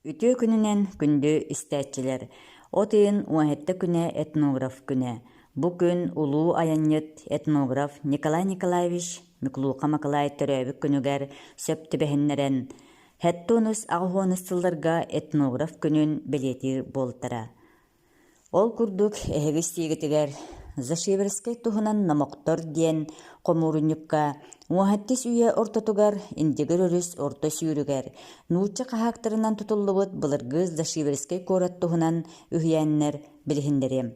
Үтө күнүнен күндү истәчилер. Отыйын уахетте күнә этнограф күнә. Бу күн улуу аянньыт этнограф Николай Николаевич Миклука Макалай төрөбүк күнүгер сөптүбэһиннерен. Хэттуунус агуонустылларга этнограф күнүн билетир болтара. Ол курдук эһегис тиигитигер Зашиверскай туһунан намоктор диэн комурунньукка уаһаттис үйэ ортотугар индигер өрүс орто сүүрүгер нуучча хаһаактарынан тутуллубут былыргыыз Зашиверскай куорат туһунан үһүйэннер билиһиннерем.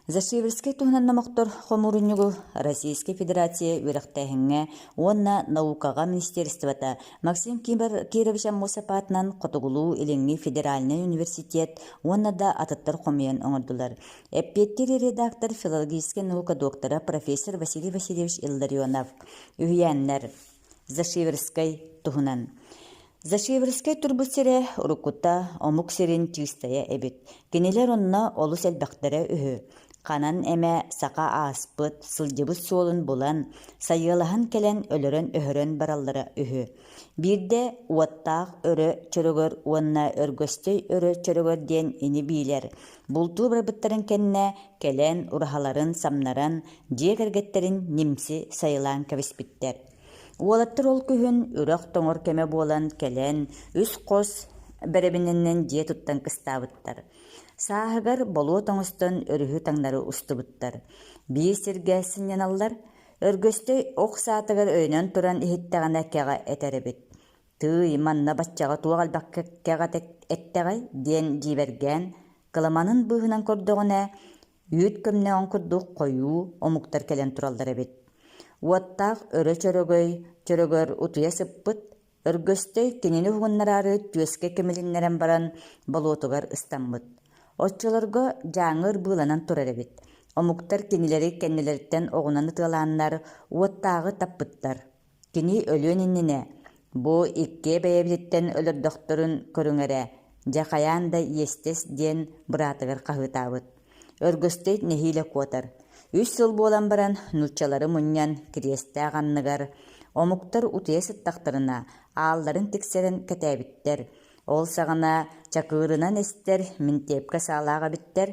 Зашиверскай туһунан намоктор комурунньугу Российской Федерация үрэхтэһиҥҥэ уонна наукага министерствота Максим Кирович Аммосапаатынан Хотугулуу илиҥҥи Федеральный университет уонна да атыттар хомуйан оҥордулар. Эппиэттири редактор филологическая наука доктора профессор Василий Васильевич Илларионов үһүйэннер Зашиверскай туһунан. Зашиверскай турбут сире уруккута омук сирин чыыстая эбит. Кинилер онна олус элбэхтэрэ үһү. Канан эмэ сака ааспыт, сылдьыбыт суолун булан, сайыалаһан келен өлөрөн өһөрөн бараллара үһү. Бирде уаттаах өрө чөрөгөр уонна өргөсtöй өрө чөрөгөр диэн ини биилер. Бултуу барбыттарын кенне келен урахаларын самнаран, дьиэк эргеттерин нимси сайылаан кэбиспиттер. Уолаттар ол күһүн үрөх тоҥор кеме буолан келен үс хос бэребиннен дьиэ туттан кыстаабыттар. Сааһыгар болуо тоҥостон өрүһү таҥнары устубуттар. Бии сиргээссин яналлар өргөсtöй ох саатыгар өйнөн туран иһиттэҕинэ кэҕэ этэрибит. Тыый манна баччаҕа туох албакка кэҕэ эттэҕэй диэн дьиибэргээн кыламанын быыһынан көрдөҕүнэ үүт көмнөҕөн курдук хойуу омуктар келен тураллар эбит. Уоттаах өрө чөрөгөр утуя сыппыт, өргөсtöй кинини уһугуннарары түөскэ кемилиннерен баран болуотугар ыстаммыт. Отчолорго жааҥыр быыланан турар эбит. Омуктар кинилери кэннилерттен оҕунан ытыалааннар уоттаагы таппыттар. Кини өлүөн иннине, бу икке бэйэбиттен өлөрдөхтөрүн көрүҥэрэ, дьахаяан да иэстес диэн быраатыгар хаһыытаабыт. Өргөсtöй нэһиилэ куотар. 3 сыл буолан баран нууччалары мунньан кириэстээ ганныгар, омуктар утуя сыттахтарына аалларын тиксэрэн кэтээбиттер. Ол саҕана чакыырынан эстер минтиэпкэ саалааҕа биттер,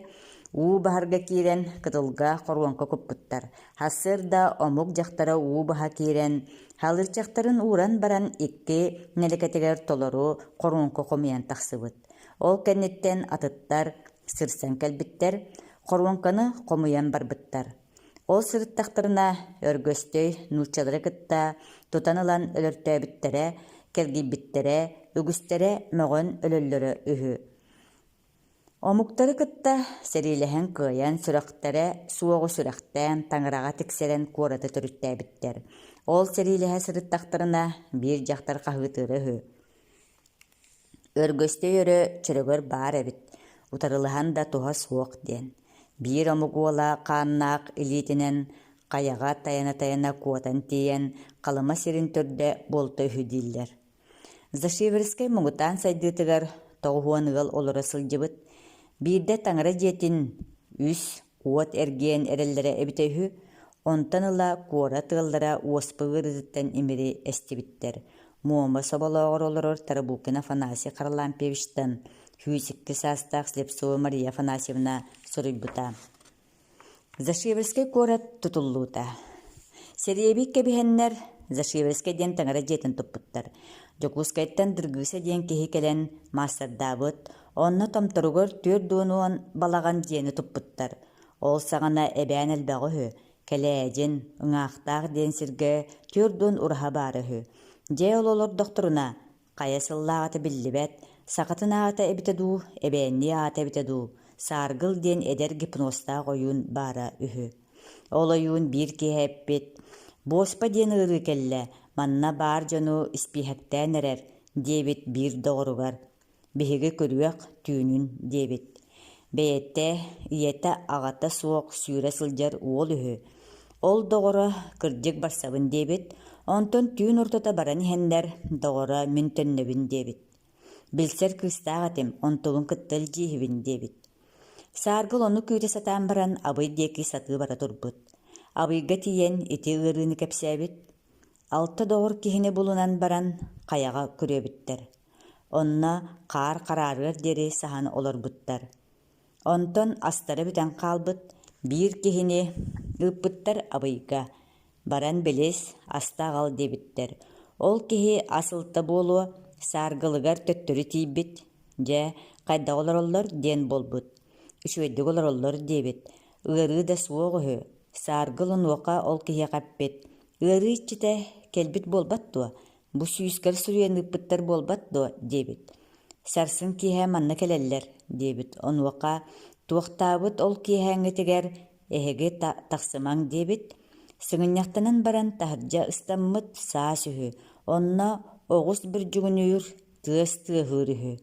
уу баһарга киирэн кытылга хоруонко куппуттар. Хассыр да омук дьахтара уу баһа киирэн, халырчахтарын ууран баран икки нэлэкэтигэр толору хоруонко хомуйан тахсыбыт. Ол кэнниттэн атыттар сырсан кэлбиттер, хоруонканы хомуйан барбыттар. Ол сырыттахтарына өргөсtöй нууччалары кытта тутан ылан өлөртөөбүттерэ, келгибиттере, үгүстере мөҕөн өлөллөрө үһү. Омуктары кытта сериилэһэн кыайан сүрэхтере суоҕу сүрэхтээн таҥыраҕа тиксэрэн куораты төрүттээбиттер. Ол сериилэһэ сырыттахтарына биир дьахтар хаһыытыыры үһү. Өргөсtöй өрө чөрөгөр баар эбит, утарылаһан да туһа суох диэн. Биир омугуола хааннаах илиитинэн каяга тайана куотан тиийэн калыма сирин төрдө болто үһү дииллэр. Зашиверскай муҥутаан сайдыытыгар тоҕуһуоныгал олоро сылдьыбыт. Биирдэ таҥара дьиэтин үс уот эргиэн эрэллэрэ эбитэ үһү, онтон ыла куора тыаллара уоспугы ырыытыттан имири эстибиттер. Муома соболоогор олорор Тарабулкин Афанасий Харлампьевичтан «Хүйсикки саастаах Слепцова Мария Афанасьевна» соруйбута. Зашиверскай куорат тутуллуута. Сериэбик кэбиһэннэр Зашиверскай диэн таҥара дьиэтин туппуттар. Жокускайттан дыргыыса диэн киһи келен маастардаабыт, онно томторугор түөр дуонуон балаган диэни туппуттар. Ол саҕана эбээн элбэҕи үһү, кэлээдьин, ыҥаахтаах диэн сиргэ түөр дуон ураһа баары үһү. Дьэ ололор дохторуна, хая сыллааҕата биллибэт, саҕатын аҕата эбитэ дуу, эбээнни аҕата эбитэ дуу, сааргыл диэн эдэр гипнозтаах ойуун баара үһү. Ол ойуун биир киһи эппит. Боспа диэн ырыы келлэ, манна баар дьону испиэхэктээн эрэр, диэбит биир доҕоругар. Биһиги көрүөх түүнүн диэбит. Бэйэтэ, ийэтэ аҕата суох сүүрэ сылдьар уол үһү. Ол доҕоро кырдьык барсабын диэбит, онтон түүн ортота баран иһэннэр доҕоро мүнтөннөбүн диэбит. Билсэр кыыстааҕатым, онтугун кыттал диэһибин диэбит. Сааргыл ону күүтэ сатаан баран абый диэки сатыы бара турбут. Абыйга тиийэн ити ырыыны кэпсээбит. Алта доҕор киһини булунан баран хаяга көрөбүттэр. Onna қар қарарыр дери сахан олар буттар. Онтон астары бүтен қалбыт, бір кехіне ыппыттар абыйга. Баран белес астағал дебіттер. Ол кехи асылты болу саргылыгар төттөрі тейбіт, жа қайда олар ден болбыт. Үшөйдік олар дебіт. Үрі да суоғығы, саргылын оқа ол кехи қаппет. Үрі иччіте келбіт болбаттуа, бұ сүйіскер сүрен ыппыттар болбаттуа дебіт. Сарсын кеһэ манна келеллер дебит. Онуака туохтаабыт ол кеһэҥэтигэр эһэги тахсымаң дебит. Сыҥыньахтанан баран таһырдьа ыстаммыт саас үһү. Онно оҕус бир дьугунүйүр тыас тыаһыыр үһү.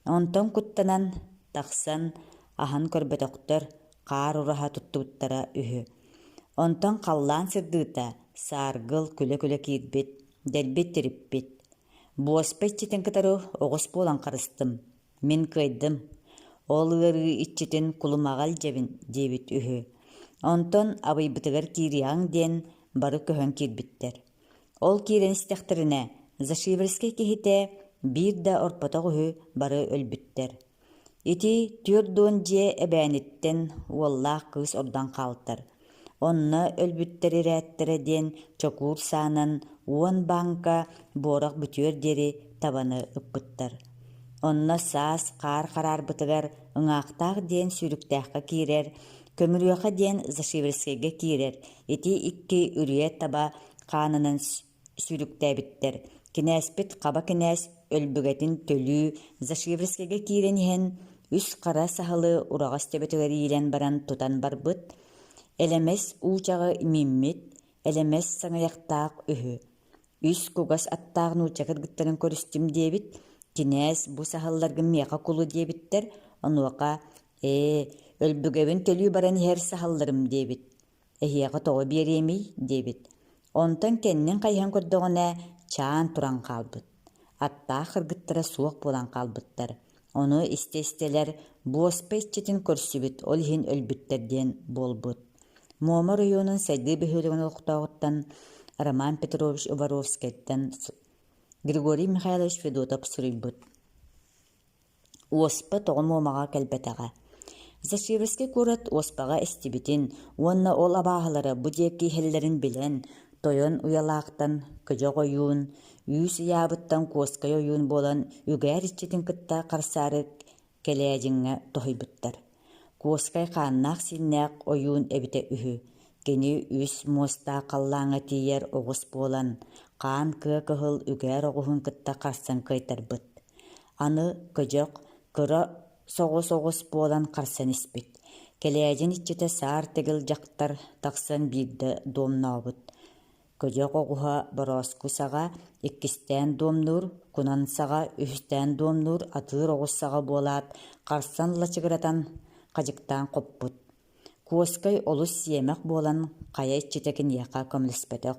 Онтон куттанан тахсан аһан көрбөтөхтөр каар ураһа туттубуттара үһү. Онтон халлаан сырдыыта сааргыл күлө-күлө киирбит, дэлбит тириппит. Буоспет читен кытары оҕус буолан харыстым. Мен кыйдым. Ол ыры иччитин кулумаҕал дьэбин диэбит үһү. Онтон абыйбытыгар киирияаҥ диэн бары көһөн киирбиттер. Ол киирен истэхтэринэ Зашиверскай киһитэ биир да орпотоҕ үһү бары өлбүттер. Ити түөрдуон дьиэ эбээниттэн уоллаах кыыс ордан хаалтар. Онна өлбүттер ирээттэрэ диэн чокуур саанан уон банка буорак бүтүөр дери табаны ыппыттар. Онна саас каар хараарбытыгар ыҥаахтаах диэн сүүрүктээххэ киирэр, көмүрүөхэ диэн Зашиверскайга киирэр. Ити икки үрүө таба хаанынан сүүрүктээбиттер. Кинээспит хаба кинээс өлбүгэтин төлүү Зашиверскайга киирэн иһэн үс хара саһалы ураҕас төбөтүгэр иилэн баран тутан барбыт. Элемес уучаҕы имиммит, элемес саҥайахтаах үһү. Үс кугас аттаах нууча кыргыттарын көрүстүм диэбит. Кинээс бу саһалларга миэха кулу диэбиттер. Онуака өлбүгэбин төлүү баран иһэр саһалларым диэбит. Эһиэҕэ тоҕо биэриэмий диэбит. Онтон кэннин хайыһан көрдөҕүнэ чаан туран хаалбыт. Аттаах кыргыттара суох буолан хаалбыттар. Ону истестелер буоспетчитин көрсүбүт, ол иһин өлбүттер диэн буолбут. Муома районун сайдыы быһыылыгын олохтоҕуттан Роман Петрович Уваровскайттан Григорий Михайлович Федотов сурыйбыт. Уоспа тоҕун муомаҕа кэлбэтэҕэ. Зашиверскай курат уоспаҕа эстибитин, уонна ол абааһылары бу диэки иһэллэрин билэн, тойон уялаахтан көдьөҕ ойуун, үүс ыяабыттан куоскай ойуун буолан үгээр иччитин кытта харсаары кэлээдьиҥҥэ тоһуйбуттар. Куоскай хааннаах синнээх ойуун эбитэ үһү. Кини үс муостаа халлааҥа тиийэр оҕус буолан, хаан кыа кыһыл үгээр оҕуһун кытта харсан кыайтарбыт. Аны көдьөҕ кыра соҕус буолан харсан испит. Кэлээдьин иччитэ саар тегил дьахтар тахсан биирдэ дуомнообут. Көдьөҕ оҕуһа борооску саҕа иккистээн дуомнуур, кунан саҕа үһүстээн дуомнуур атыыр оҕус саҕа буолаат харсан лачыгыратан хадьыктаан хоппут. Куоскай олус сиэмэх буолан хая иччитэ киниэхэ көмүлэспэтэх.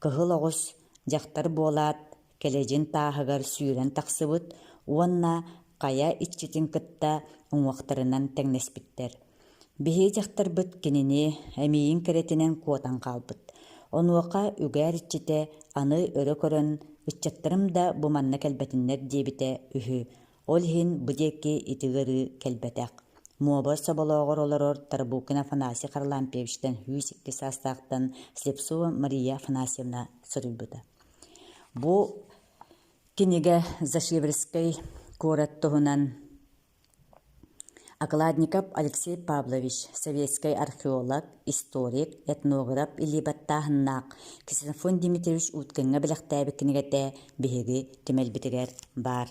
Кыһыл оҕус дьахтар буолаат кэлэдьин тааһыгар сүүрэн тахсыбыт, уонна хая иччитин кытта уҥуохтарынан тэҥнэспиттэр. Биһии дьахтарбыт кинини эмиийин кэретинэн куотан хаалбыт. Онуоха үгээр иччитэ аны өрө көрөн ыччаттарым да бу манна кэлбэтиннэр диэбитэ үһү. Ол иһин бу диэки итыгырыы кэлбэтэх. Муоба соболоогор олорор Тарбукин Афанасий Харлампьевичтен Хүйсикки састаахтан Слепцова Мария Афанасьевна сурыйбыта. Бу киниге Зашиверскай куораттоһунан Окладников Алексей Павлович, советский археолог, историк, этнограф илибаттаахыннаах Ксенофон Дмитриевич Утканга билэхтээбик кинигэтэ биһиги тимэлбитигэр бар.